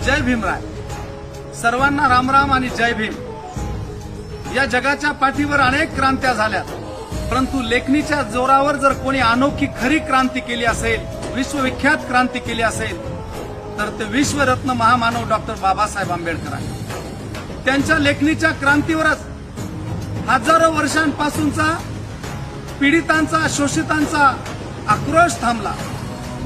जय भीमराय. सर्वांना रामराम आणि जय भीम. या जगाच्या पाठीवर अनेक क्रांत्या झाल्या, परंतु लेखणीच्या जोरावर जर कोणी अनोखी खरी क्रांती केली असेल, विश्वविख्यात क्रांती केली असेल, तर ते विश्वरत्न महामानव डॉक्टर बाबासाहेब आंबेडकर आहेत. त्यांच्या लेखणीच्या क्रांतीवरच हजारो वर्षांपासूनचा पीडितांचा, शोषितांचा आक्रोश थांबला.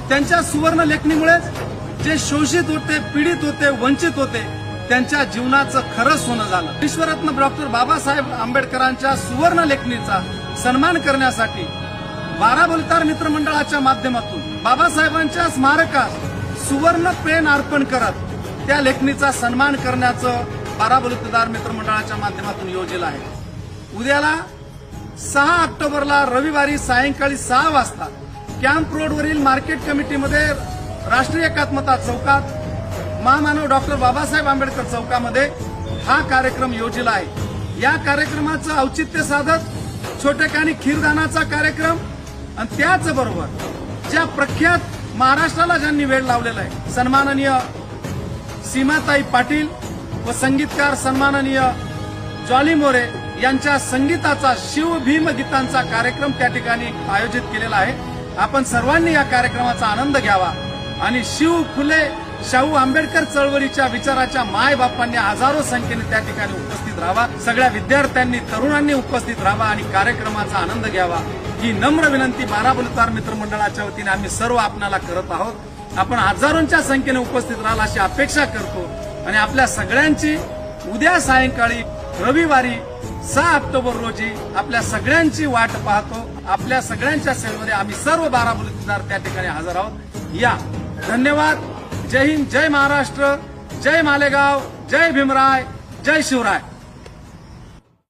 त्यांच्या सुवर्ण लेखणीमुळेच जे शोषित होते, पीडित होते, वंचित होते, त्यांच्या जीवनाचं खरं सोनं झालं. विश्वरत्न डॉक्टर बाबासाहेब आंबेडकरांच्या सुवर्ण लेखणीचा सन्मान करण्यासाठी बाराबलुतार मित्रमंडळाच्या माध्यमातून बाबासाहेबांच्या स्मारकात सुवर्ण पेन अर्पण करत त्या लेखणीचा सन्मान करण्याचं बाराबलुतेदार मित्रमंडळाच्या माध्यमातून योजलं आहे. उद्याला 6 ऑक्टोबरला रविवारी सायंकाळी 6 वाजता कॅम्प रोडवरील मार्केट कमिटीमध्ये राष्ट्रीय एकात्मता चौकात महामानव डॉक्टर बाबासाहेब आंबेडकर चौकामध्ये हा कार्यक्रम योजला आहे. या कार्यक्रमाचं औचित्य साधत छोटेखानी खीरदानाचा कार्यक्रम आणि त्याचबरोबर ज्या प्रख्यात महाराष्ट्राला ज्यांनी वेळ लावलेला आहे, सन्माननीय सीमाताई पाटील व संगीतकार सन्माननीय जॉली मोरे यांच्या संगीताचा शिव भीम गीतांचा कार्यक्रम त्या ठिकाणी आयोजित केलेला आहे. आपण सर्वांनी या कार्यक्रमाचा आनंद घ्यावा आणि शिव फुले शाहू आंबेडकर चळवळीच्या विचाराच्या मायबापांनी हजारो संख्येने त्या ठिकाणी उपस्थित राहावा. सगळ्या विद्यार्थ्यांनी, तरुणांनी उपस्थित राहावा आणि कार्यक्रमाचा आनंद घ्यावा ही नम्र विनंती बाराबलुतार मित्रमंडळाच्या वतीने आम्ही सर्व आपणाला करत आहोत. आपण हजारोंच्या संख्येने उपस्थित राहाल अशी अपेक्षा करतो आणि आपल्या सगळ्यांची उद्या सायंकाळी रविवारी 6 ऑक्टोबर रोजी आपल्या सगळ्यांची वाट पाहतो. आपल्या सगळ्यांच्या सेवेमध्ये आम्ही सर्व बाराबलुतेदार त्या ठिकाणी हजर आहोत. या धन्यवाद. जय हिंद, जय महाराष्ट्र, जय मालेगाव, जय भीमराय, जय शिवराय.